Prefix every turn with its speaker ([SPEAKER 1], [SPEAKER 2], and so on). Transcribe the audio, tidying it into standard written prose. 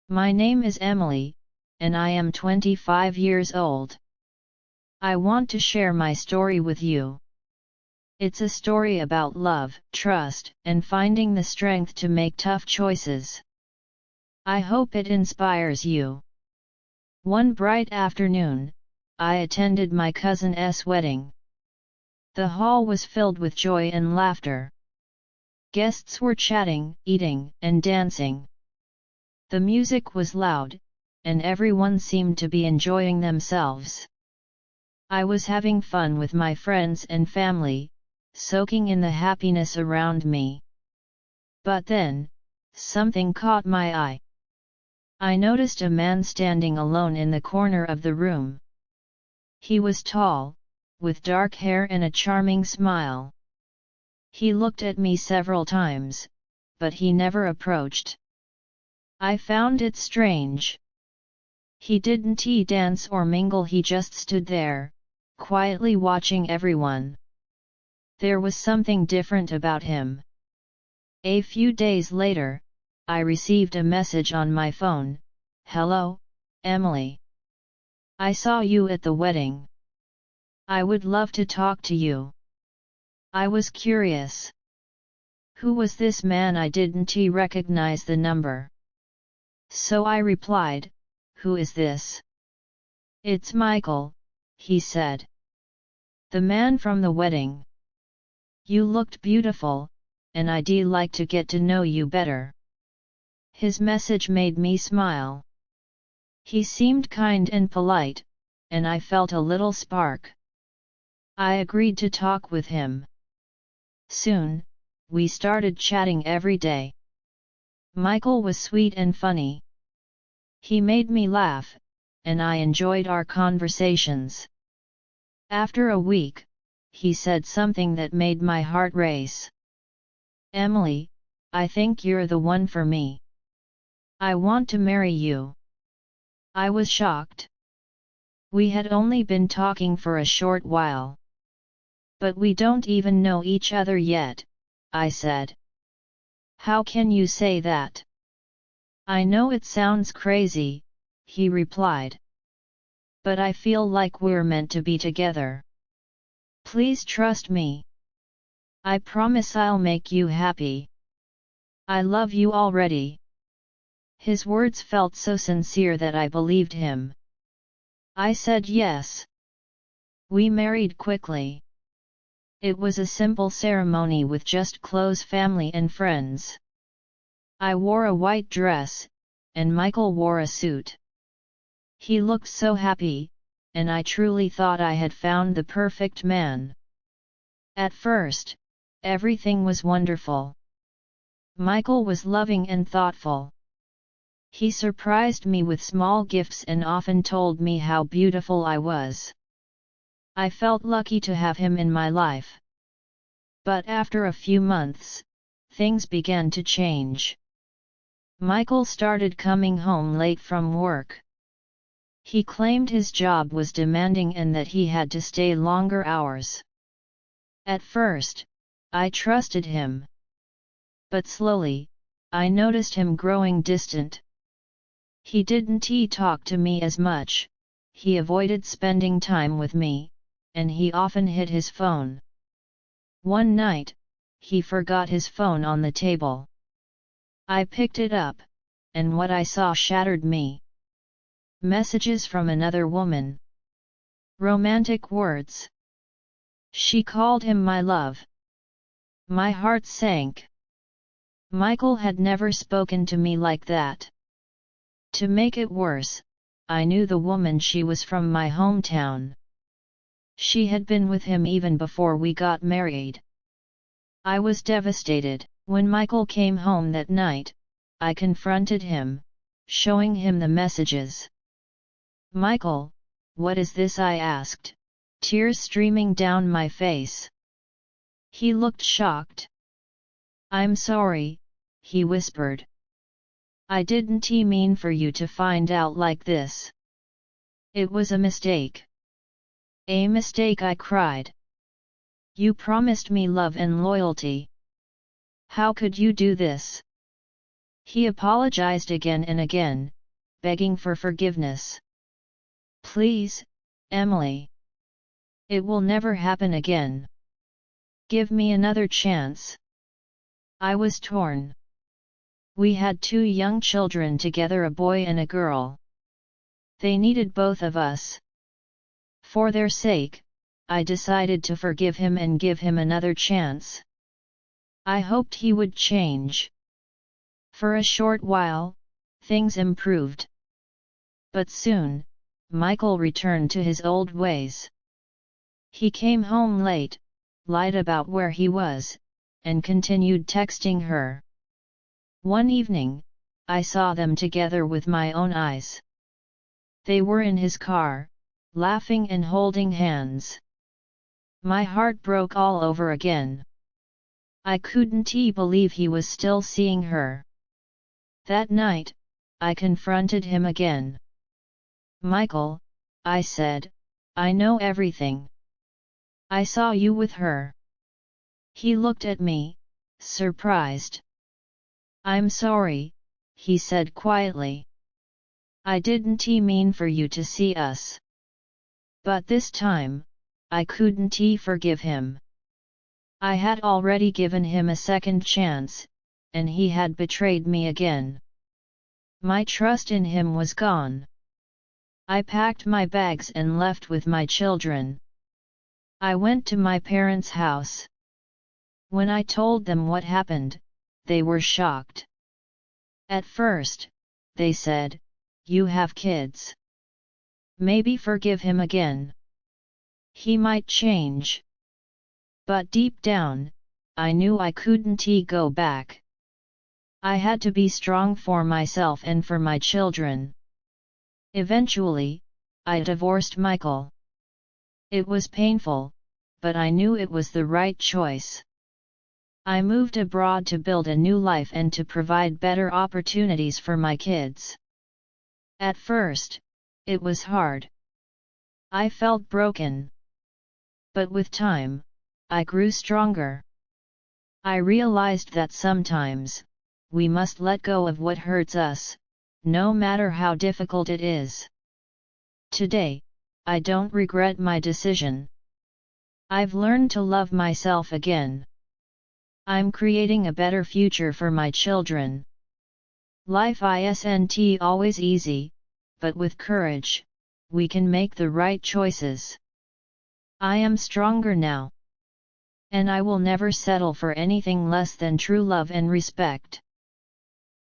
[SPEAKER 1] My name is Emily, and I am 25 years old. I want to share my story with you. It's a story about love, trust, and finding the strength to make tough choices. I hope it inspires you. One bright afternoon, I attended my cousin's wedding. The hall was filled with joy and laughter. Guests were chatting, eating, and dancing. The music was loud, and everyone seemed to be enjoying themselves. I was having fun with my friends and family, soaking in the happiness around me. But then, something caught my eye. I noticed a man standing alone in the corner of the room. He was tall, with dark hair and a charming smile. He looked at me several times, but he never approached. I found it strange. He didn't dance or mingle, he just stood there, quietly watching everyone. There was something different about him. A few days later, I received a message on my phone. "Hello, Emily. I saw you at the wedding. I would love to talk to you." I was curious. Who was this man? I didn't recognize the number. So I replied, "Who is this?" "It's Michael," he said. "The man from the wedding. You looked beautiful, and I'd like to get to know you better." His message made me smile. He seemed kind and polite, and I felt a little spark. I agreed to talk with him. Soon, we started chatting every day. Michael was sweet and funny. He made me laugh, and I enjoyed our conversations. After a week, he said something that made my heart race. "Emily, I think you're the one for me. I want to marry you." I was shocked. We had only been talking for a short while. "But we don't even know each other yet," I said. "How can you say that?" "I know it sounds crazy," he replied. "But I feel like we're meant to be together. Please trust me. I promise I'll make you happy. I love you already." His words felt so sincere that I believed him. I said yes. We married quickly. It was a simple ceremony with just close family and friends. I wore a white dress, and Michael wore a suit. He looked so happy, and I truly thought I had found the perfect man. At first, everything was wonderful. Michael was loving and thoughtful. He surprised me with small gifts and often told me how beautiful I was. I felt lucky to have him in my life. But after a few months, things began to change. Michael started coming home late from work. He claimed his job was demanding and that he had to stay longer hours. At first, I trusted him. But slowly, I noticed him growing distant. He didn't talk to me as much, he avoided spending time with me, and he often hid his phone. One night, he forgot his phone on the table. I picked it up, and what I saw shattered me. Messages from another woman. Romantic words. She called him my love. My heart sank. Michael had never spoken to me like that. To make it worse, I knew the woman. She was from my hometown. She had been with him even before we got married. I was devastated. When Michael came home that night, I confronted him, showing him the messages. "Michael, what is this?" I asked, tears streaming down my face. He looked shocked. "I'm sorry," he whispered. "I didn't mean for you to find out like this. It was a mistake." "A mistake?" I cried. "You promised me love and loyalty. How could you do this?" He apologized again and again, begging for forgiveness. "Please, Emily. It will never happen again. Give me another chance." I was torn. We had 2 young children together, a boy and a girl. They needed both of us. For their sake, I decided to forgive him and give him another chance. I hoped he would change. For a short while, things improved. But soon, Michael returned to his old ways. He came home late, lied about where he was, and continued texting her. One evening, I saw them together with my own eyes. They were in his car, laughing and holding hands. My heart broke all over again. I couldn't believe he was still seeing her. That night, I confronted him again. "Michael," I said, "I know everything. I saw you with her." He looked at me, surprised. "I'm sorry," he said quietly. "I didn't mean for you to see us." But this time, I couldn't forgive him. I had already given him a second chance, and he had betrayed me again. My trust in him was gone. I packed my bags and left with my children. I went to my parents' house. When I told them what happened, they were shocked. At first, they said, "You have kids. Maybe forgive him again. He might change." But deep down, I knew I couldn't go back. I had to be strong for myself and for my children. Eventually, I divorced Michael. It was painful, but I knew it was the right choice. I moved abroad to build a new life and to provide better opportunities for my kids. At first, it was hard. I felt broken. But with time, I grew stronger. I realized that sometimes, we must let go of what hurts us, no matter how difficult it is. Today, I don't regret my decision. I've learned to love myself again. I'm creating a better future for my children. Life isn't always easy, but with courage, we can make the right choices. I am stronger now. And I will never settle for anything less than true love and respect.